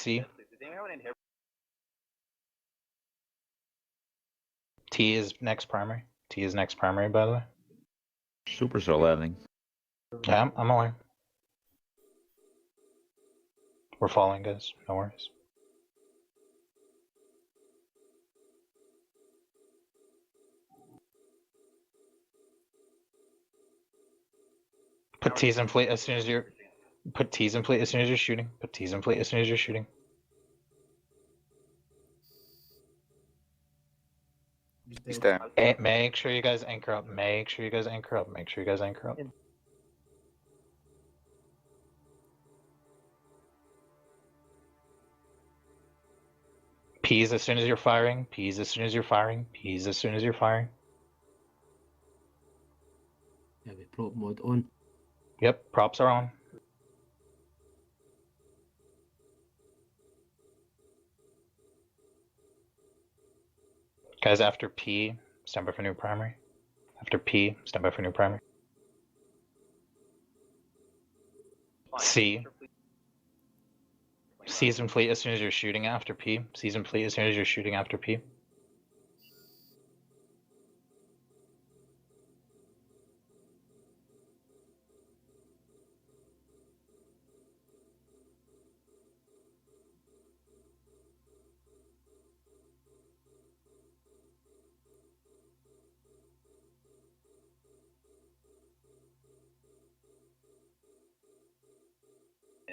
C. T is next primary. T is next primary, by the way. Supercell landing. Yeah, I'm aware. We're following, guys. No worries. Put T's in fleet as soon as you're. Put T's in fleet as soon as you're shooting. Put T's in fleet as soon as you're shooting. He's there. Make sure you guys anchor up. Make sure you guys anchor up. Make sure you guys anchor up. P's as soon as you're firing. P's as soon as you're firing. P's as soon as you're firing. Yeah, we prop mode on. Yep, props are on. Guys, after P, stand by for new primary. After P, stand by for new primary. C. C's in fleet as soon as you're shooting after P. C's in fleet as soon as you're shooting after P.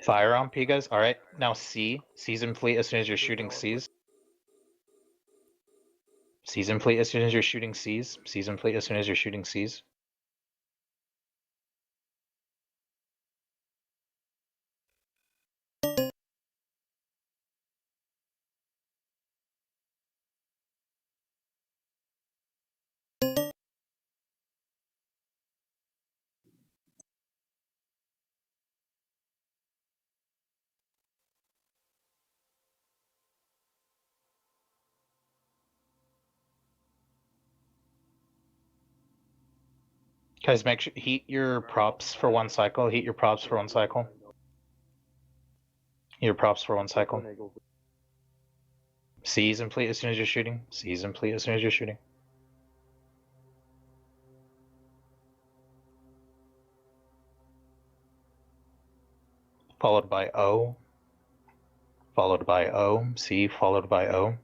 Fire on P, guys. Alright, now C. C's in fleet as soon as you're shooting C's. C's in fleet as soon as you're shooting C's. C's in fleet as soon as you're shooting C's. Guys, make sure heat your props for one cycle. Heat your props for one cycle. Heat your props for one cycle. C's in fleet as soon as you're shooting. C's in fleet as soon as you're shooting. Followed by O. Followed by O. C followed by O.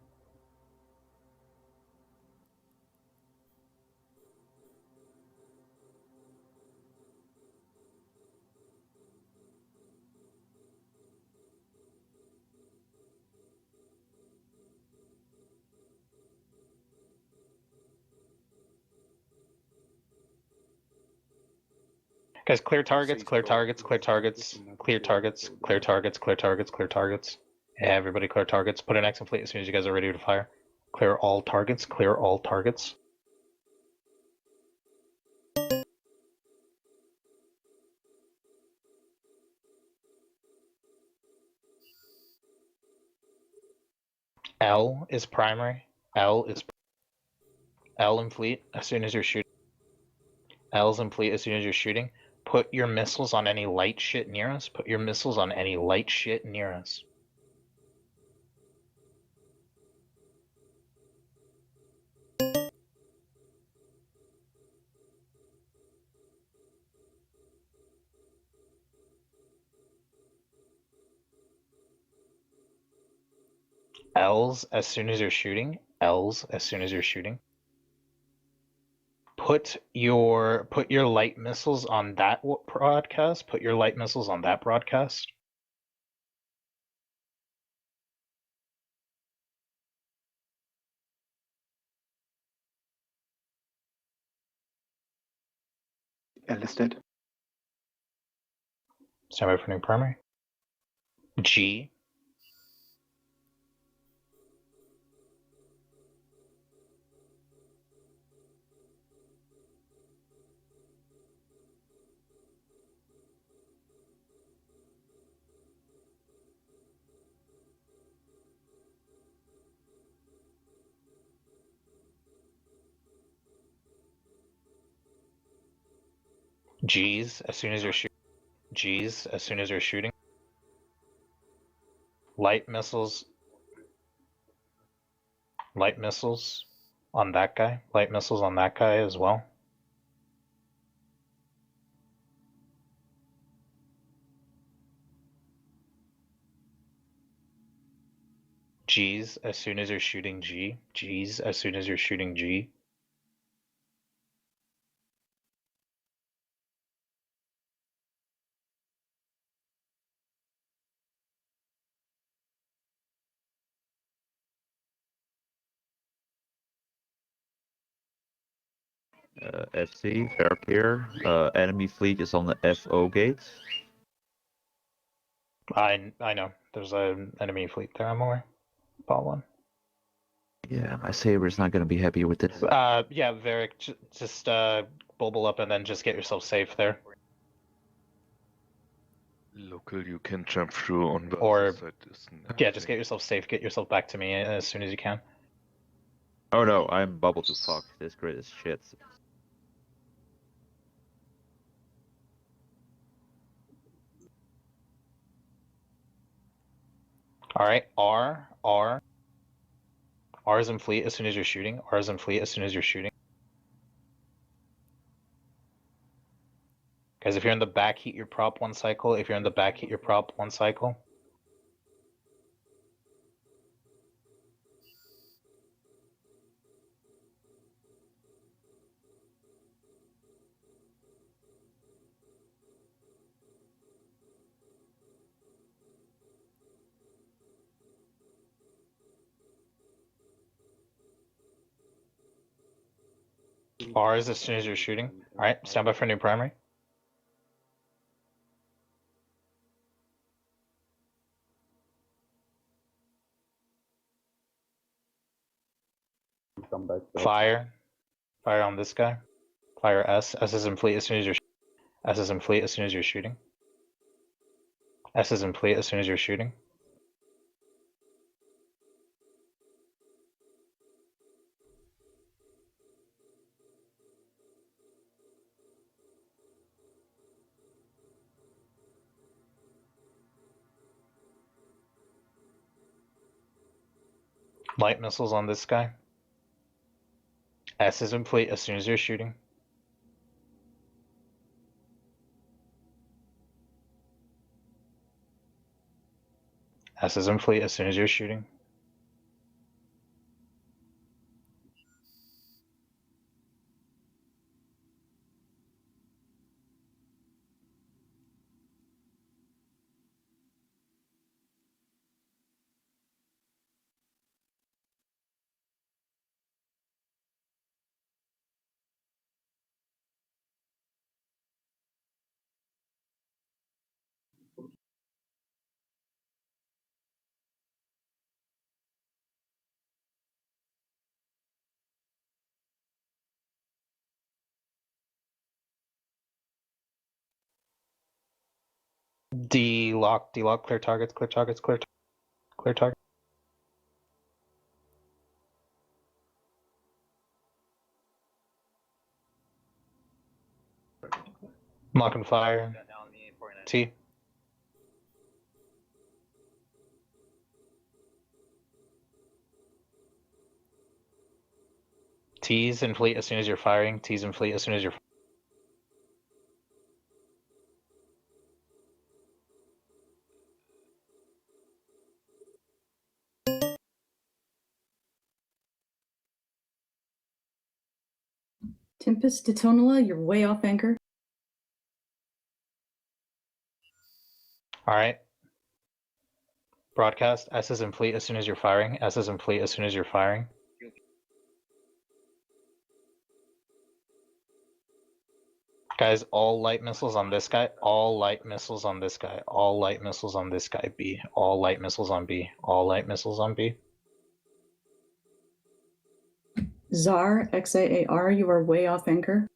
Guys, clear targets, clear targets, clear targets, clear targets, clear targets, clear targets, clear targets. Yeah, everybody clear targets. Put an X in fleet as soon as you guys are ready to fire. Clear all targets, clear all targets. L is primary. L in fleet as soon as you're shooting. L's in fleet as soon as you're shooting. Put your missiles on any light shit near us. Put your missiles on any light shit near us. L's as soon as you're shooting. L's as soon as you're shooting. Put your light missiles on that broadcast. Put your light missiles on that broadcast. Enlisted. Stand by for new primary. G. G's as soon as you're shooting. G's as soon as you're shooting. Light missiles. Light missiles on that guy. Light missiles on that guy as well. G's as soon as you're shooting G. G's as soon as you're shooting G. FC, fair here. Enemy fleet is on the FO gate. I know. There's an enemy fleet there, I'm aware. Ball one. Yeah, my saber's not gonna be happy with this. Yeah, Varric, just bubble up and then just get yourself safe there. Local, you can jump through on the Or- other side. Yeah, just get yourself safe. Get yourself back to me as soon as you can. Oh no, I'm bubble to fuck. This grid is shit. Alright, R is in fleet as soon as you're shooting. R is in fleet as soon as you're shooting. Guys, if you're in the back, heat your prop one cycle. If you're in the back, heat your prop one cycle. R is as soon as you're shooting. Alright, stand by for new primary. Fire. Fire on this guy. Fire S. S is in fleet as soon as you're S is in fleet as soon as you're shooting. S is in fleet as soon as you're shooting. Light missiles on this guy. S is in fleet as soon as you're shooting. S is in fleet as soon as you're shooting. D-lock, clear targets, clear targets, clear targets. Lock and fire. T. T's in fleet as soon as you're firing. T's in fleet as soon as you're Tempest to Tonala, you're way off anchor. Alright. Broadcast. S is in fleet as soon as you're firing. S is in fleet as soon as you're firing. Guys, all light missiles on this guy. All light missiles on this guy. All light missiles on this guy. B. All light missiles on B. All light missiles on B. Czar, XAAR, you are way off anchor.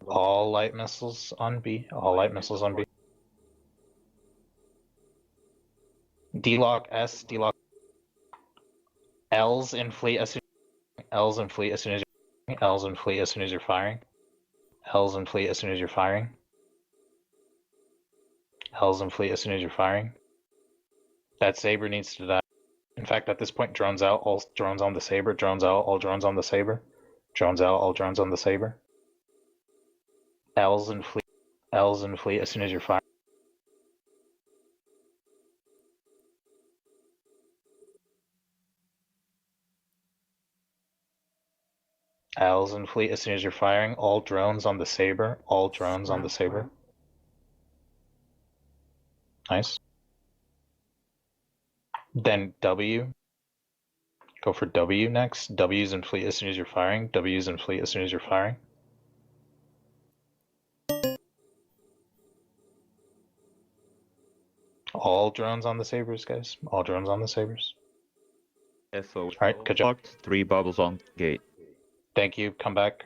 All light missiles on B. All light missiles on B. D-lock S. D-lock. L's in fleet as soon. L's in fleet as soon as you're. L's in fleet as soon as you're firing. L's in fleet as soon as you're firing. L's in fleet as soon as you're firing. That saber needs to die. In fact, at this point, drones out, all drones on the saber. Drones out, all drones on the saber. Drones out, all drones on the saber. L's in fleet. L's in fleet as soon as you're firing. L's in fleet as soon as you're firing. All drones on the saber. All drones on the saber. Nice. Then W. Go for W next. W's in fleet as soon as you're firing. W's in fleet as soon as you're firing. All drones on the sabers, guys. All drones on the sabers. FO. Alright, good job. 3 bubbles on gate. Thank you. Come back.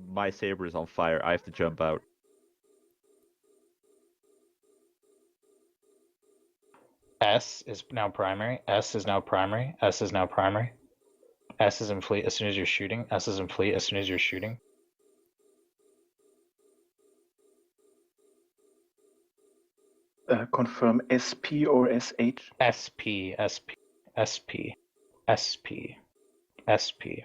My saber is on fire. I have to jump out. S is now primary. S is now primary. S is now primary. S is in fleet as soon as you're shooting. S is in fleet as soon as you're shooting. Confirm SP or SH. SP, SP, SP, SP, SP.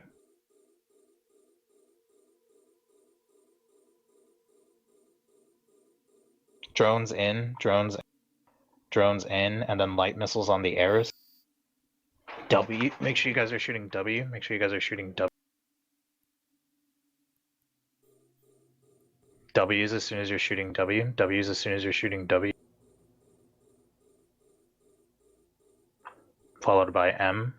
Drones in, drones in, and then light missiles on the airs. W, make sure you guys are shooting W. Make sure you guys are shooting W. W's as soon as you're shooting W. W's as soon as you're shooting W. Followed by M.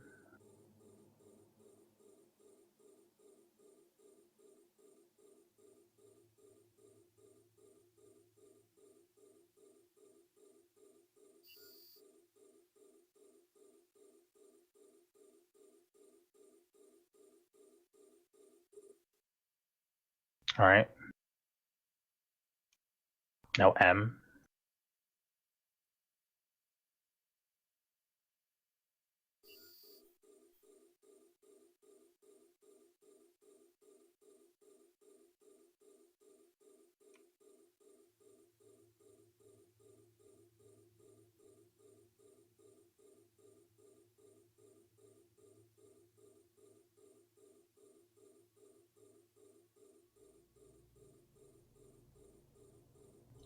All right. Now M.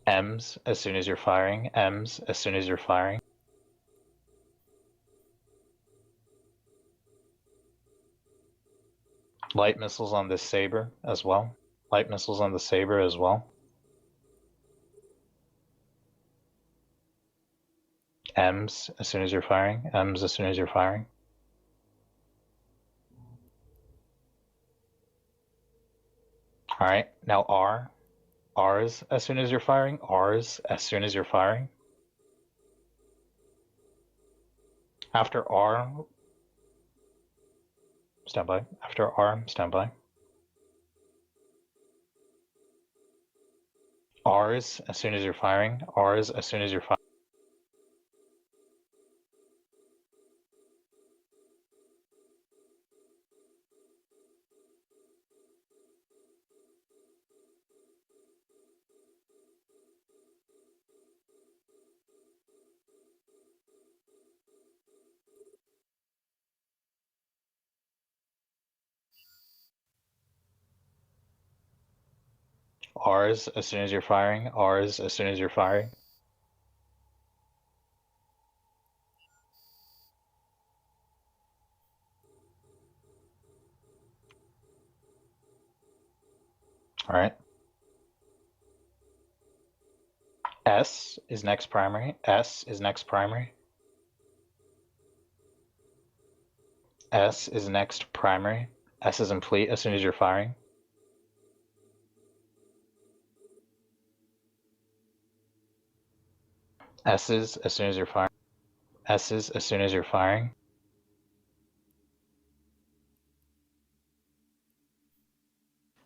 M's as soon as you're firing. M's as soon as you're firing. Light missiles on this saber as well. Light missiles on the saber as well. M's as soon as you're firing. M's as soon as you're firing. All right, now R. R's as soon as you're firing. R's as soon as you're firing. After R, stand by. After R, stand by. R's as soon as you're firing. R's as soon as you're firing. R's as soon as you're firing. R's as soon as you're firing. All right. S is next primary. S is next primary. S is next primary. S is in fleet as soon as you're firing. S's as soon as you're firing. S's as soon as you're firing.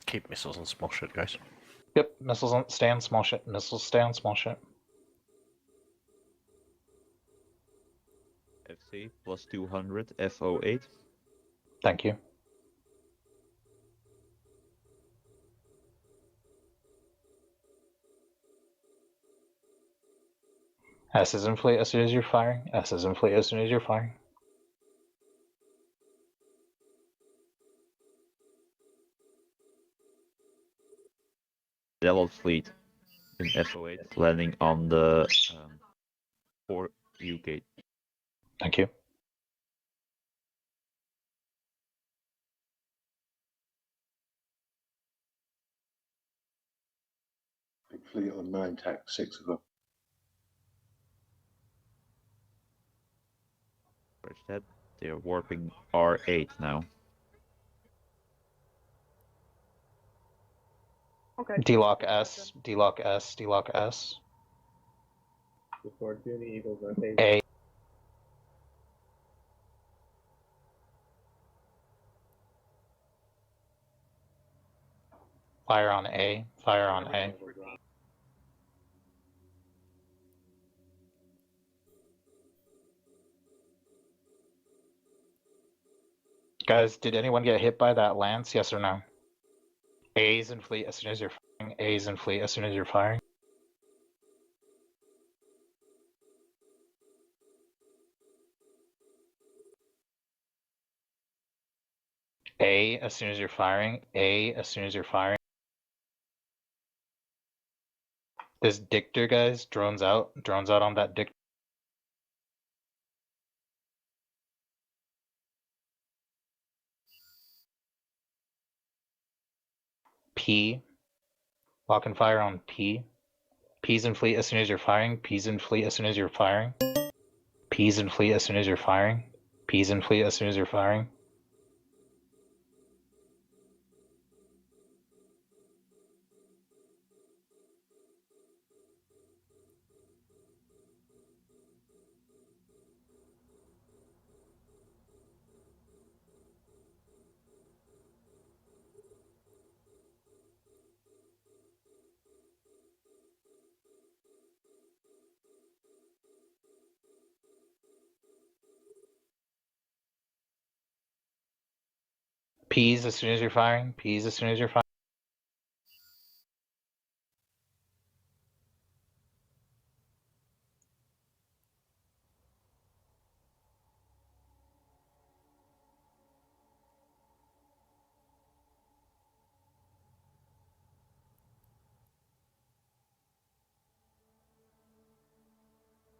Keep missiles on small shit, guys. Yep, missiles on, stay on small shit. Missiles stay on small shit. FC plus 200 FO8. Thank you. S's inflate as soon as you're firing. S's inflate as soon as you're firing. Yellow fleet in FO8 landing on the 4U gate. Thank you. Big fleet on 9 tack, 6 of them. Where's that? They're warping R8 now. Okay. D-lock S, D-lock S, D-lock S. Before Junie Eagles rotate. A. Fire on A, fire on A. Guys, did anyone get hit by that lance? Yes or no? A's in fleet as soon as you're firing. A's in fleet as soon as you're firing. A as soon as you're firing. A as soon as you're firing. This dictor, guys, drones out. Drones out on that dictor. P. Lock and fire on P. P's in fleet as soon as you're firing. P's in fleet as soon as you're firing. P's in fleet as soon as you're firing. P's in fleet as soon as you're firing. P's as soon as you're firing. P's as soon as you're firing.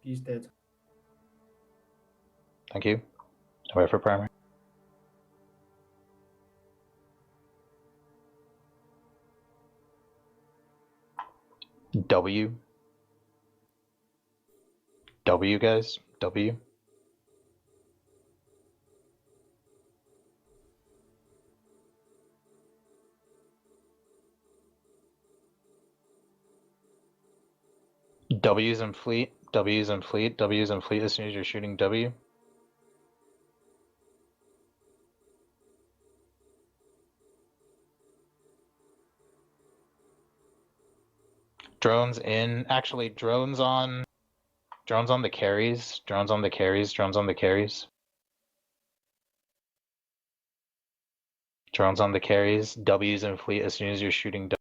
He's dead. Thank you. Away for primary. W. W, guys. W. W's in fleet. W's in fleet. W's in fleet as soon as you're shooting W. Drones in. Actually, drones on. Drones on the carries. Drones on the carries. Drones on the carries. Drones on the carries. W's in fleet as soon as you're shooting W.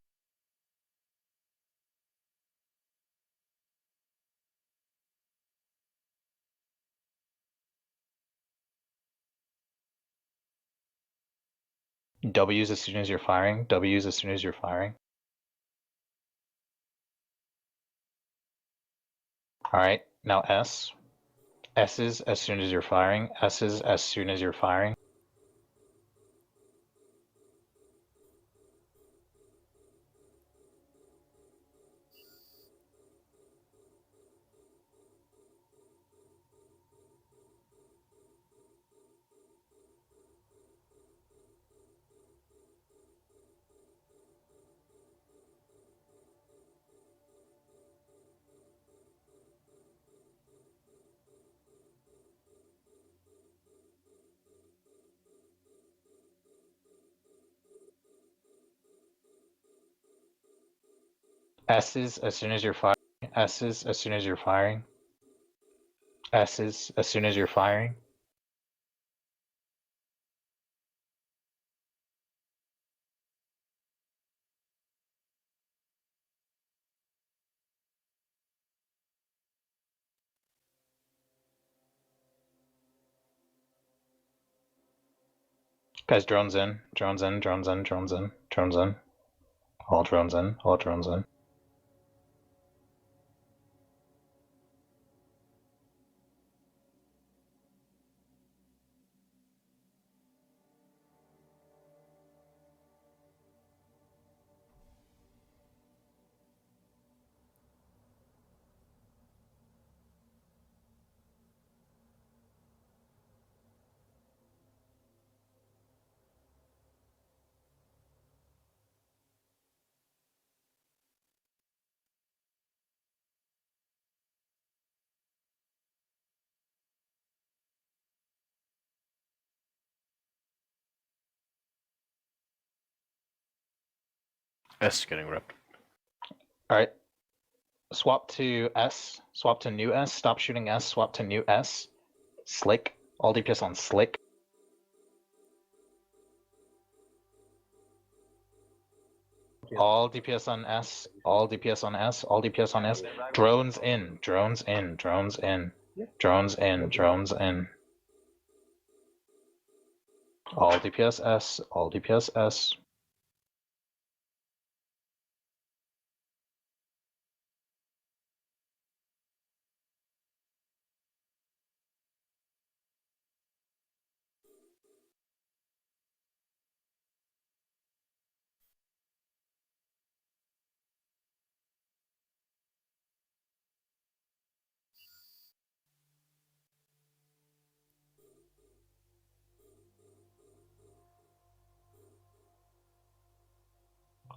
W's as soon as you're firing. W's as soon as you're firing. Alright, now S. S's as soon as you're firing. S's as soon as you're firing. S's as soon as you're firing. S's as soon as you're firing. S's as soon as you're firing. Guys, drones in, drones in, drones in, drones in, drones in. All drones in, all drones in. S is getting ripped. Alright. Swap to S. Swap to new S. Stop shooting S. Swap to new S. Slick. All DPS on Slick. All DPS on S. All DPS on S. All DPS on S. Drones in. Drones in. Drones in. Drones in. Drones in. All DPS S. All DPS S.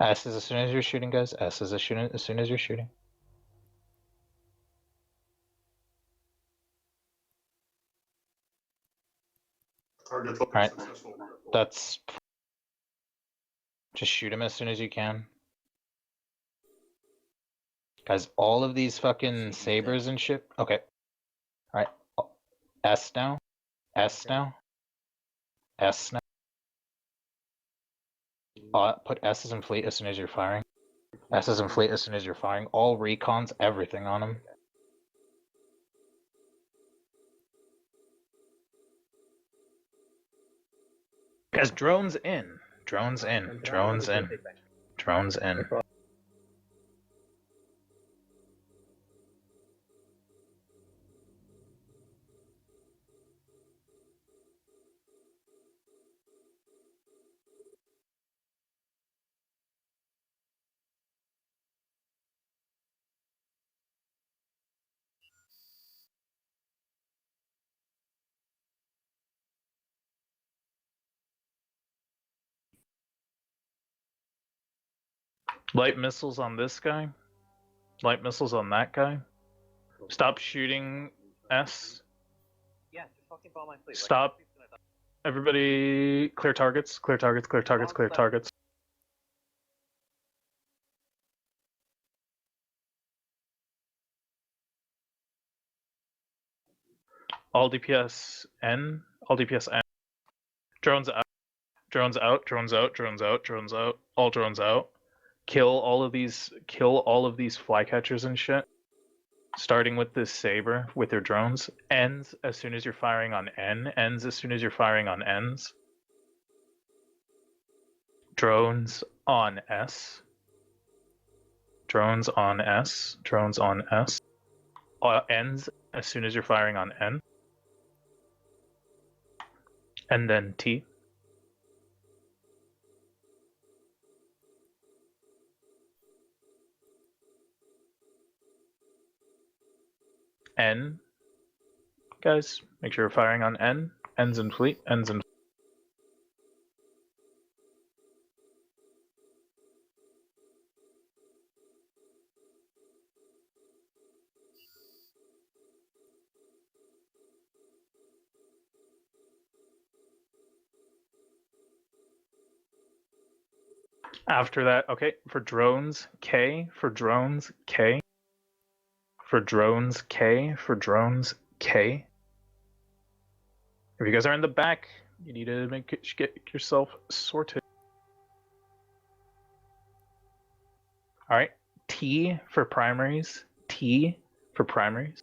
S is as soon as you're shooting, guys. S is as soon as you're shooting. Alright. That's... Just shoot him as soon as you can. Guys, all of these fucking sabers and shit. Okay. Alright. S now. S now. S now. Put S's in fleet as soon as you're firing. S's in fleet as soon as you're firing. All recons, everything on them. Guys, drones in. Drones in. Drones in. Drones in. Light missiles on this guy. Light missiles on that guy. Stop shooting S. Yeah, just fucking follow my fleet. Stop. Everybody clear targets. Clear targets. Clear targets. Clear targets. All DPS N. All DPS N. Drones out. Drones out. Drones out. Drones out. Drones out. All drones out. Kill all of these flycatchers and shit. Starting with this saber with your drones. Ends as soon as you're firing on N. Ends as soon as you're firing on Ns. Drones on S. Drones on S. Drones on S. Ends as soon as you're firing on N. And then T. N. Guys, make sure you're firing on N. Ends in fleet. Ends in. After that, okay, for drones, K. For drones, K. For drones, K. For drones, K. If you guys are in the back, you need to get yourself sorted. Alright, T for primaries. T for primaries.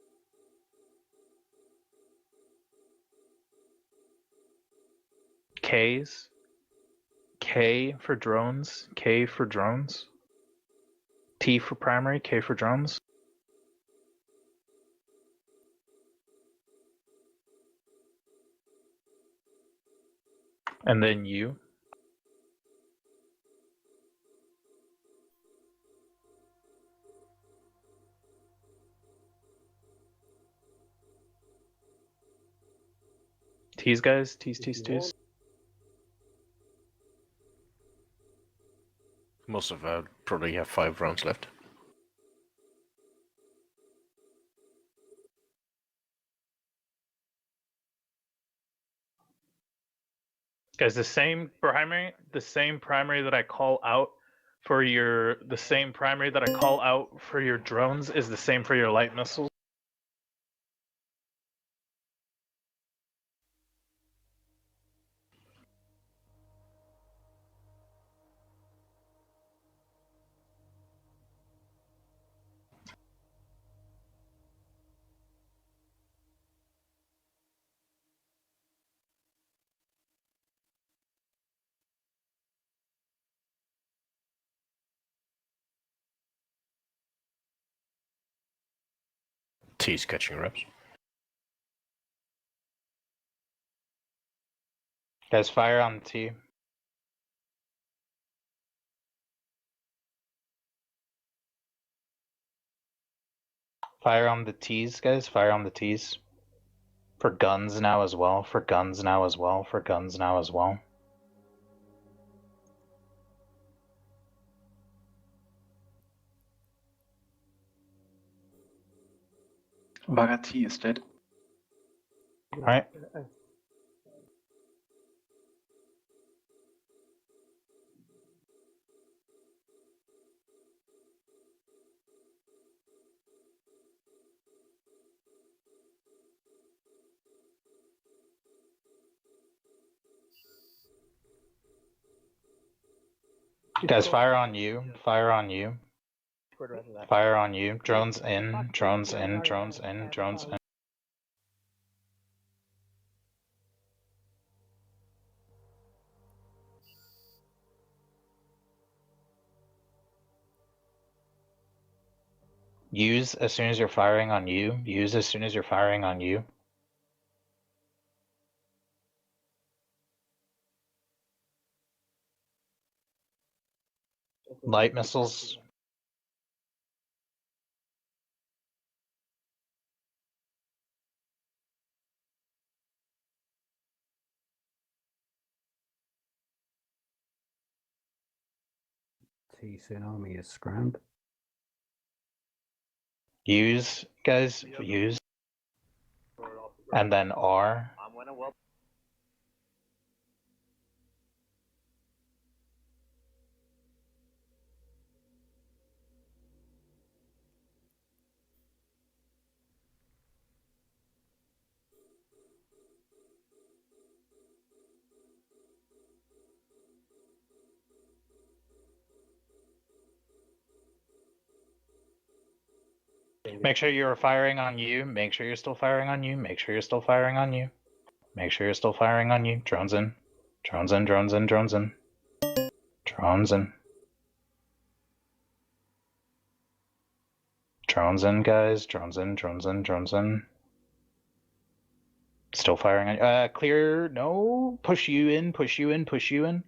K's. K for drones. K for drones. T for primary. K for drones. And then U. T's, guys. T's, T's, T's. Most of probably have 5 rounds left. Guys, the same primary that I call out for your drones is the same for your light missiles. T's catching reps. Guys, fire on the T. Fire on the T's, guys. Fire on the T's. For guns now as well. For guns now as well. For guns now as well. Vagati is dead. Alright. Guys, fire on you. Fire on you. Fire on you. Drones in. Drones in. Drones in. Drones in. Use as soon as you're firing on you. Use as soon as you're firing on you. Light missiles. TC army is scrammed. Use, guys. Use. And then R. I'm gonna well. Make sure you're firing on you. Make sure you're still firing on you. Make sure you're still firing on you. Make sure you're still firing on you. Drones in. Drones in, drones in, drones in. Drones in. Drones in, guys. Drones in, drones in, drones in. Still firing on you. Clear. No. Push you in, push you in, push you in.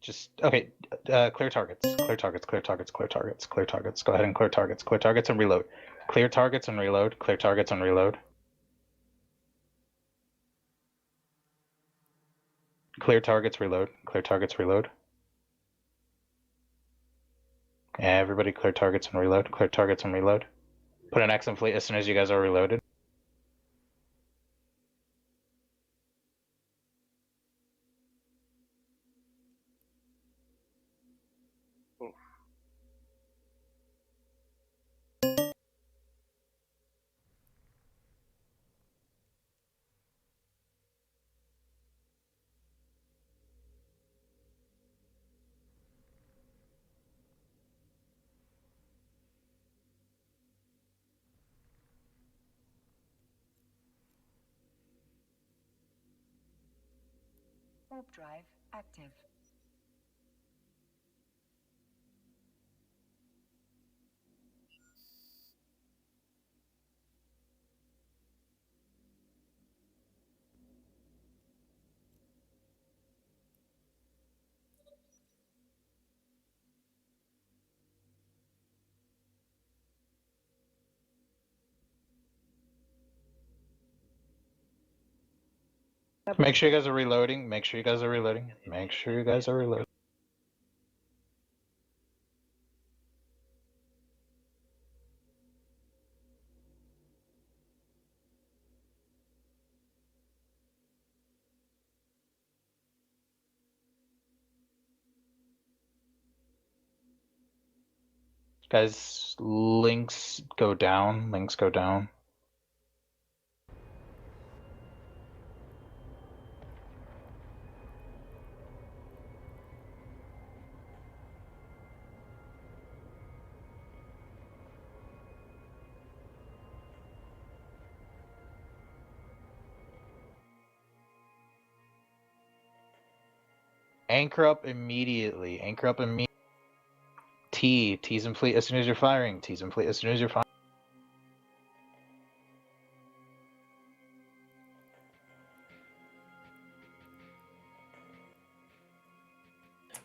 Just okay. Clear targets. Clear targets. Clear targets. Clear targets. Clear targets. Go ahead and clear targets. Clear targets and reload. Clear targets and reload. Clear targets and reload. Clear targets. Reload. Clear targets. Reload. Everybody clear targets and reload. Clear targets and reload. Put an X in fleet as soon as you guys are reloaded. Warp drive active. Make sure you guys are reloading. Make sure you guys are reloading. Make sure you guys are reloading. Guys, links go down. Links go down. Anchor up immediately. Anchor up immediately. T's in fleet as soon as you're firing. T's in fleet as soon as you're firing.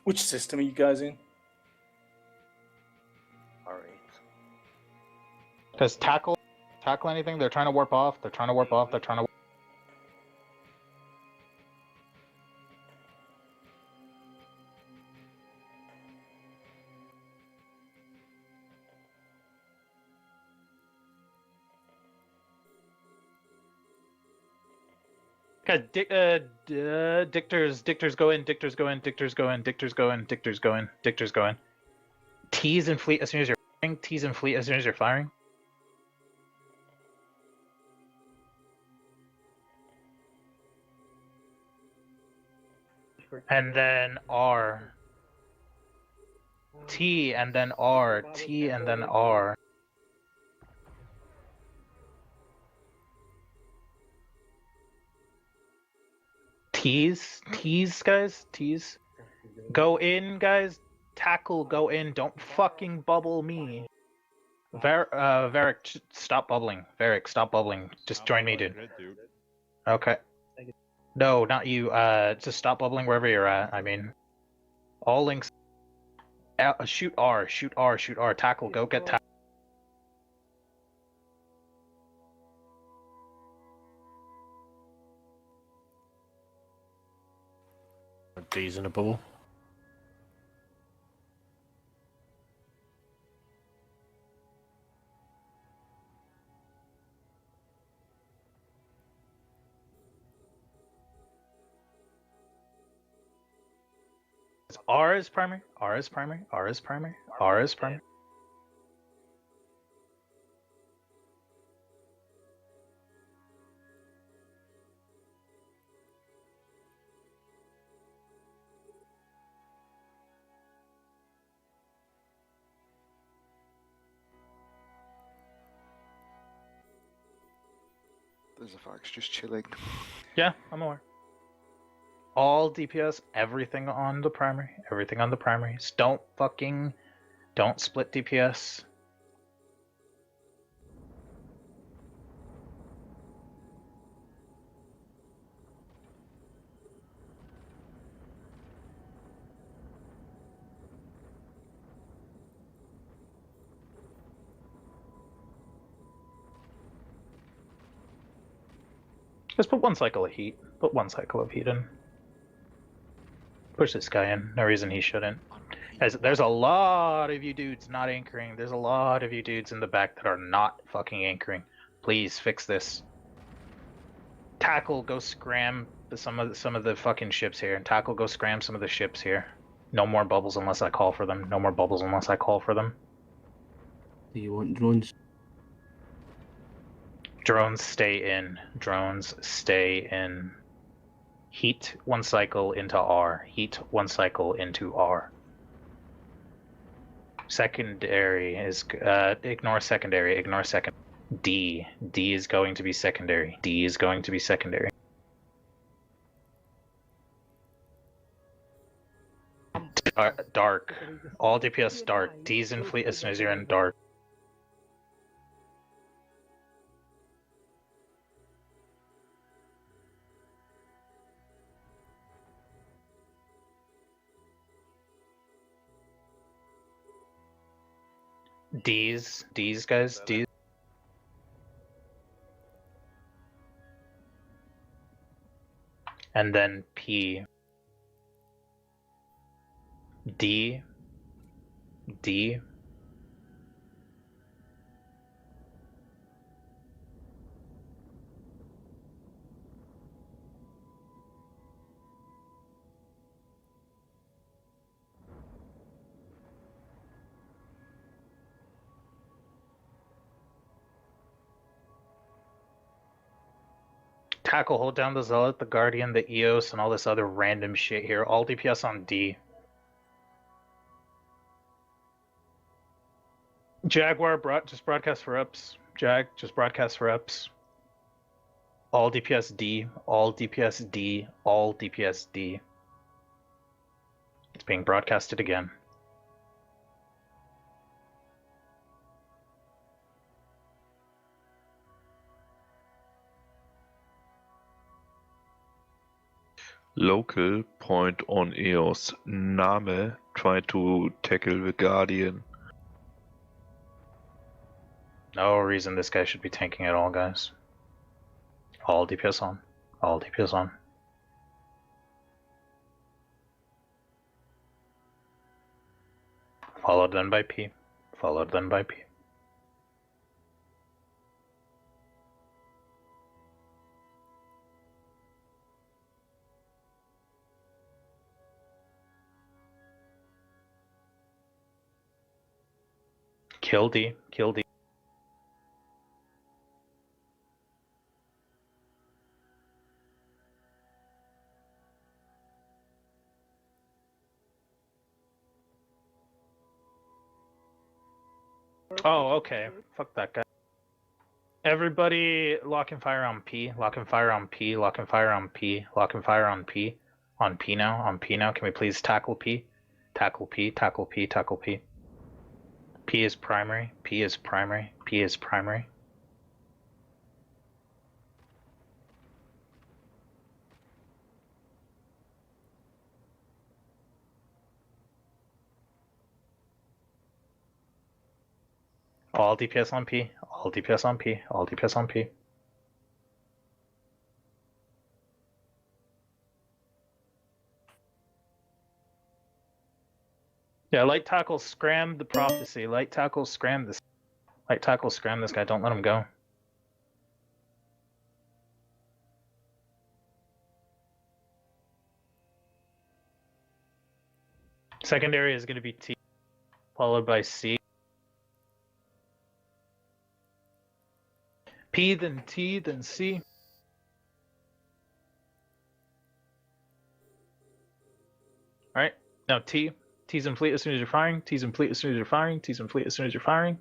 Which system are you guys in? R8. Guys, tackle anything. They're trying to warp off. They're trying to warp off. They're trying to. Guys, Dictors go in. Dictors go in. Dictors go in. Dictors go in. Dictors go in. Dictors go in. T's in fleet as soon as you're firing. T's in fleet as soon as you're firing. And then R. T and then R. T and then R. T's, guys, T's. Go in, guys. Tackle, go in. Don't fucking bubble me. Varric, stop bubbling. Varric, stop bubbling. Just join me, dude. Okay. No, not you. Just stop bubbling wherever you're at. I mean, all links. Shoot R, shoot R, shoot R. Tackle, go get tackle. D's in a bubble. R is primary. R is primary. R is primary. R is primary. There's a fax just chilling. Yeah, I'm aware. All DPS, everything on the primary. Everything on the primaries. Don't split DPS. Just put one cycle of heat. Put one cycle of heat in. Push this guy in. No reason he shouldn't. There's a lot of you dudes not anchoring. There's a lot of you dudes in the back that are not fucking anchoring. Please fix this. Tackle, go scram some of the fucking ships here. And Tackle, go scram some of the ships here. No more bubbles unless I call for them. No more bubbles unless I call for them. Do you want drones? Drones stay in. Drones stay in. Heat one cycle into R. Heat one cycle into R. Secondary is ignore secondary. Ignore second. D. D is going to be secondary. D is going to be secondary. Dark. All DPS dark. D's in fleet as soon as you're in dark. D's guys, D's. And then P. D. Tackle, hold down the Zealot, the Guardian, the Eos, and all this other random shit here. All DPS on D. Jaguar, just broadcast for ups. Just broadcast for ups. All DPS D. All DPS D. All DPS D. It's being broadcasted again. Local point on Eos. Name try to tackle the Guardian. No reason this guy should be tanking at all, guys. All DPS on. All DPS on. Followed then by P. Followed then by P. Kill D. Kill D. Oh, okay. Fuck that guy. Everybody lock and fire on P. Lock and fire on P. Lock and fire on P. Lock and fire on P. On P now. On P now. Can we please tackle P? Tackle P. Tackle P. Tackle P. P is primary. P is primary. P is primary. All DPS on P. All DPS on P. All DPS on P. Yeah, light tackle scram the prophecy. Light tackle scram this. Light tackle scram this guy. Don't let him go. Secondary is going to be T, followed by C. P, then T, then C. Alright, now T. T's in fleet as soon as you're firing. T's in fleet as soon as you're firing. T's in fleet as soon as you're firing.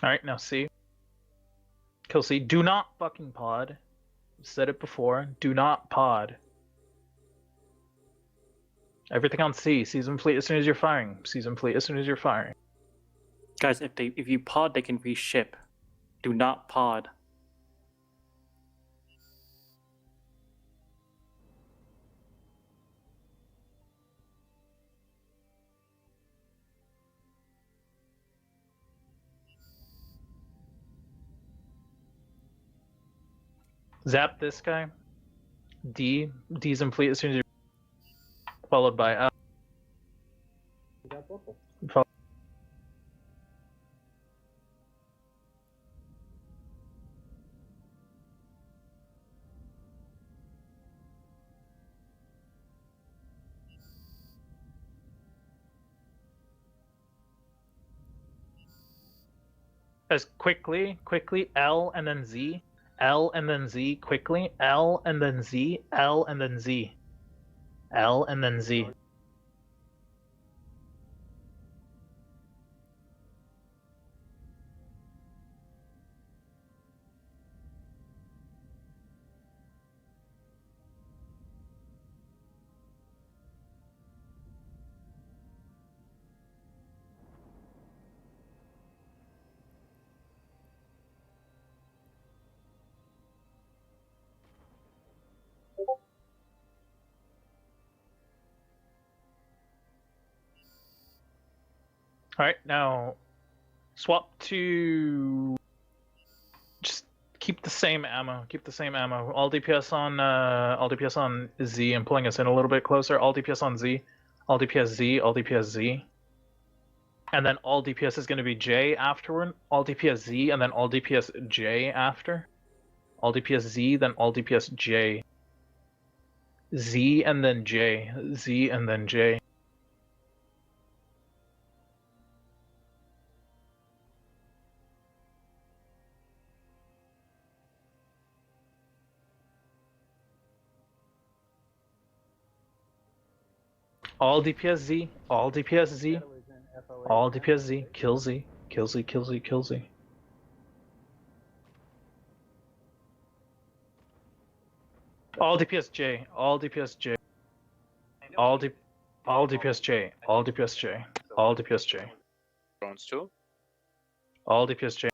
Alright, now C. Kill C. Do not fucking pod. I've said it before. Do not pod. Everything on C. C's in fleet as soon as you're firing. C's in fleet as soon as you're firing. Guys, if you pod, they can reship. Do not pod. Zap this guy. D. D's in fleet as soon as you're followed by L. As quickly, L and then Z. L and then Z, quickly. L and then Z, L and then Z. L and then Z. Alright, now swap to just keep the same ammo. Keep the same ammo. All DPS on Z and pulling us in a little bit closer. All DPS on Z. All DPS Z, all DPS Z. And then all DPS is gonna be J afterward. All DPS Z and then all DPS J after. All DPS Z, then all DPS J. Z and then J. Z and then J. All DPS Z, all DPS Z, all DPS Z, kill Z, kill Z, kill Z, kill Z. All DPS J, all DPS J, all DPS J, all DPS J, all DPS J. Drones too. All DPS J.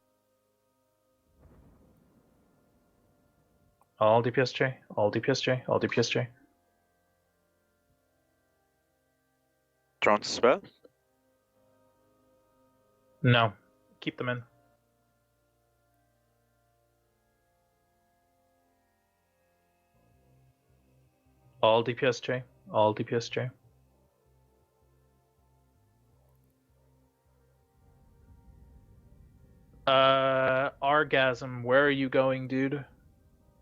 All DPS J, all DPS J, all DPS J. Drones as well. No, keep them in. All DPS J, all DPS J. Orgasm, where are you going, dude?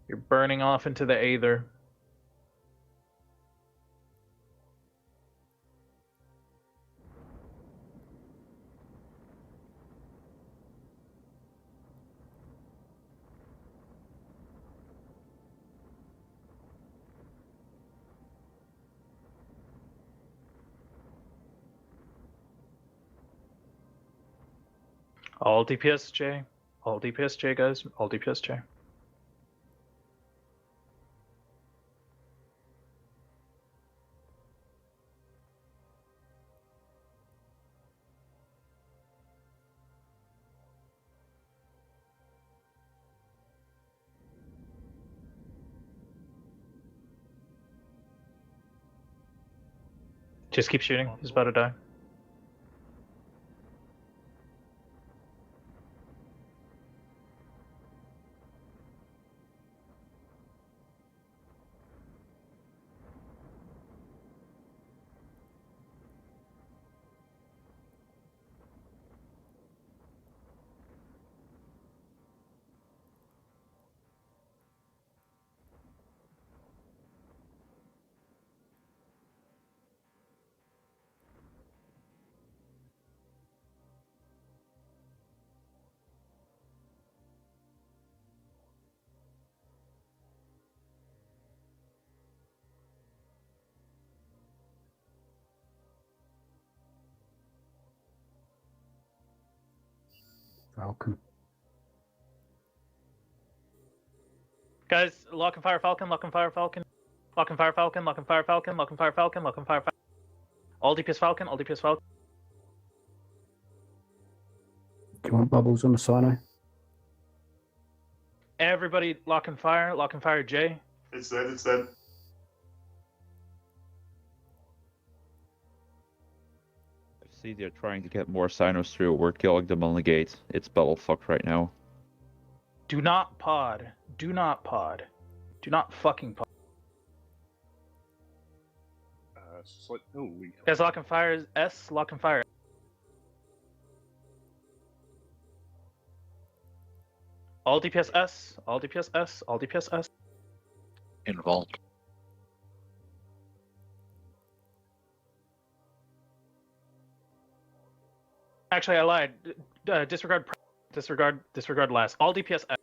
You're burning off into the aether. All DPS J. All DPS J, guys. All DPS J. Just keep shooting. He's about to die. Falcon. Guys, lock and fire Falcon, lock and fire Falcon. Lock and fire Falcon, lock and fire Falcon, lock and fire Falcon, lock and fire Falcon. All DPS Falcon, all DPS Falcon. Do you want bubbles on the Sino? Everybody lock and fire J. It's dead, it's dead. I see they're trying to get more sinos through. We're killing them on the gate. It's battle fucked right now. Do not pod. Do not pod. Do not fucking pod. Guys, lock and fire S, lock and fire. All DPS S, all DPS S, all DPS S. Involved. Actually, I lied. Disregard Disregard last. All DPS S.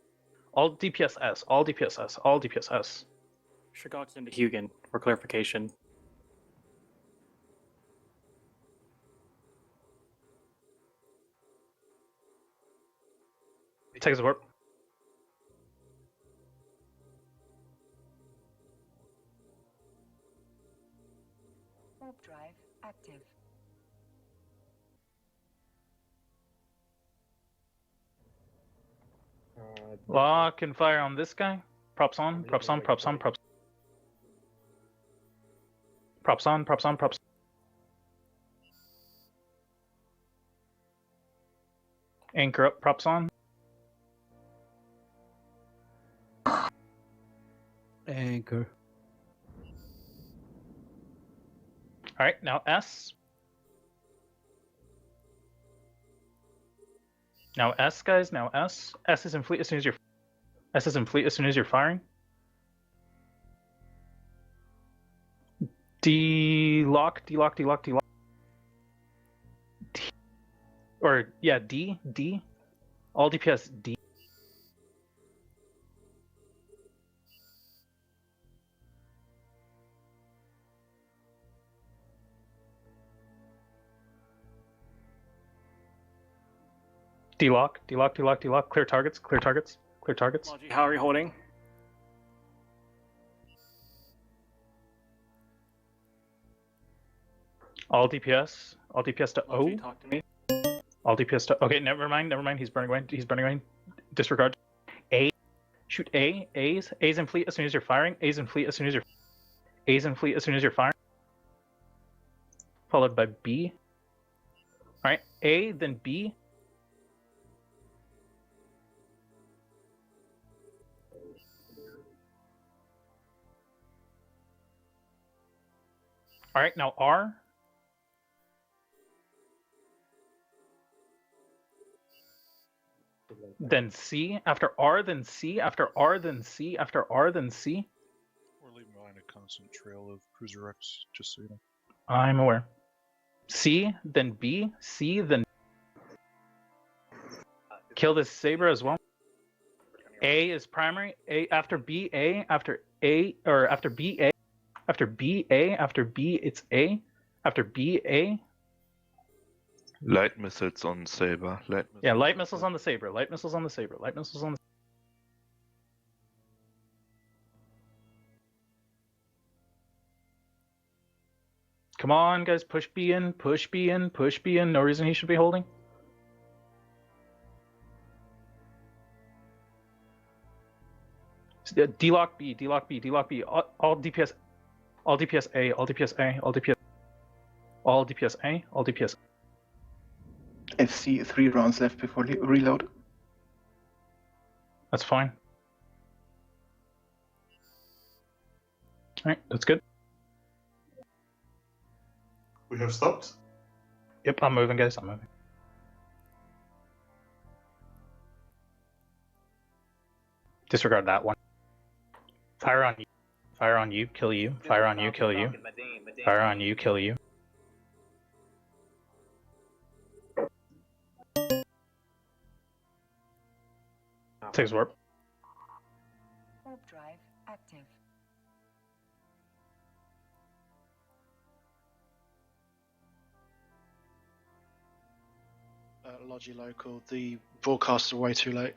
All DPS S. All DPS S. All DPS S. Shogog's into Hugin for clarification. Take his warp. Warp drive active. Lock and fire on this guy. Props on, props on, props on, props. Props on, props on, props. Anchor up, props on. Anchor. Alright, now S. Now S, guys, now S. S is in fleet as soon as you're... S is in fleet as soon as you're firing. D-lock, D-lock, D-lock, D-lock. D. Or, yeah, D, D. All DPS, D. D-lock, D-lock, D-lock, D-lock. Clear targets, clear targets, clear targets. Logi, how are you holding? All DPS to O. Logi, talk to me. All DPS to... Okay, never mind, he's burning away, he's burning away. Disregard. A. Shoot A. A's in fleet as soon as you're firing. A's in fleet as soon as you're... A's in fleet as soon as you're firing. Followed by B. Alright, A, then B. Alright, now R. Then C. After R, then C. After R, then C. After R, then C. We're leaving behind a constant trail of Cruiser X, just so you know. I'm aware. C, then B. C, then... Kill this Saber as well. A is primary. A after B, A. After A, or after B, A. After B, A. After B, it's A. After B, A. Light missiles on Saber. Yeah, light missiles on the Saber. Light missiles on the Saber. Light missiles on the... Come on, guys. Push B in. Push B in. Push B in. No reason he should be holding. D-lock B. D-lock B. D-lock B. All DPS... All DPS A. All DPS A. All DPS... All DPS A. All DPS... FC 3 rounds left before reload. That's fine. Alright, that's good. We have stopped. Yep, I'm moving, guys. I'm moving. Disregard that one. Fire on you. Fire on you, kill you. Fire on you, kill you. Fire on you, kill you. Takes warp. Warp drive active. Logi local. The broadcasts are way too late.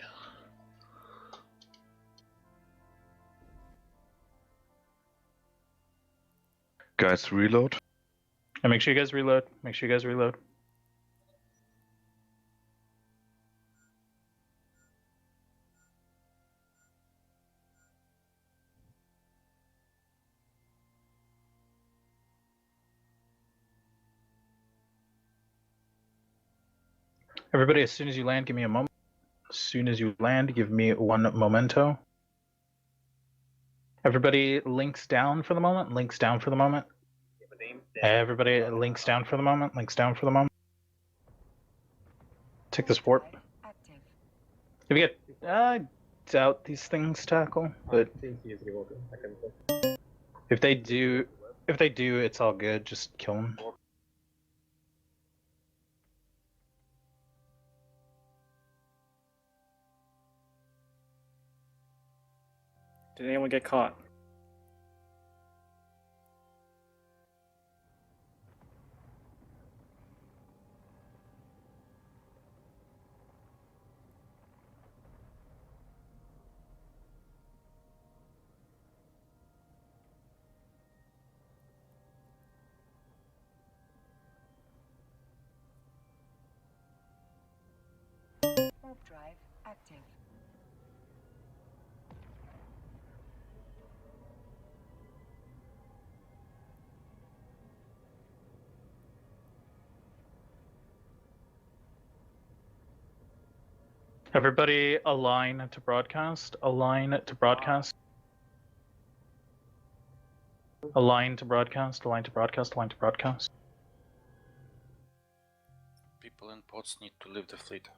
Guys, reload. And make sure you guys reload. Make sure you guys reload. Everybody, as soon as you land, give me a moment. As soon as you land, give me one memento. Everybody links down for the moment. Links down for the moment. Everybody links down for the moment. Links down for the moment. Take this warp. If you get, I doubt these things tackle, but if they do, it's all good. Just kill them. Did anyone get caught? Warp drive active. Everybody align to broadcast. Align to broadcast. Align to broadcast. Align to broadcast. Align to broadcast. People in pods need to leave the fleet.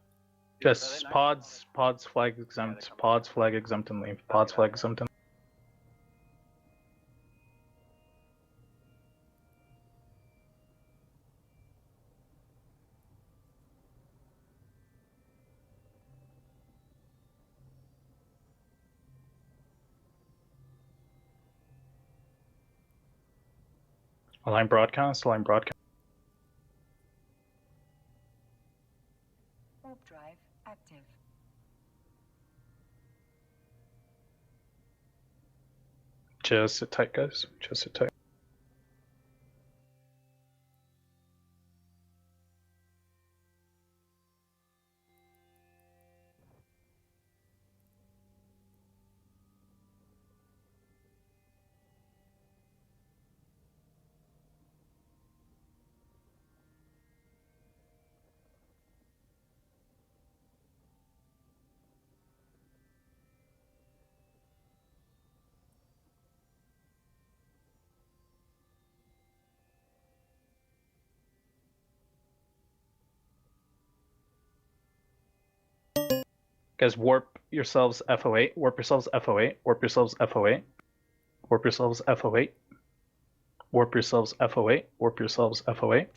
Just pods. Pods flag exempt. Pods flag exempt and leave. Pods flag exempt and. Align broadcast. Align broadcast. Warp drive active. Just sit tight, guys. Just sit tight. Guys, warp yourselves FO8. Warp yourselves FO8. Warp yourselves FO8. Warp yourselves FO8. Warp yourselves FO8. Warp yourselves FO8.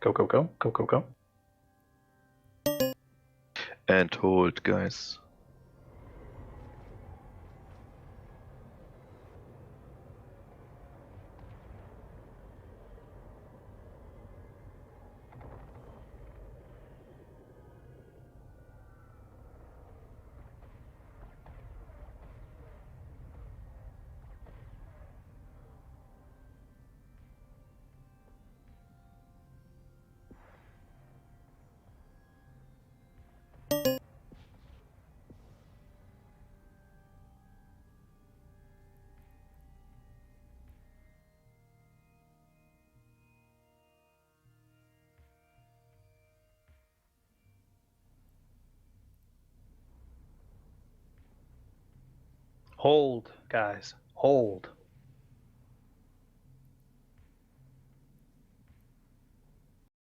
Go, go, go. Go, go, go. And hold, guys. Hold, guys. Hold.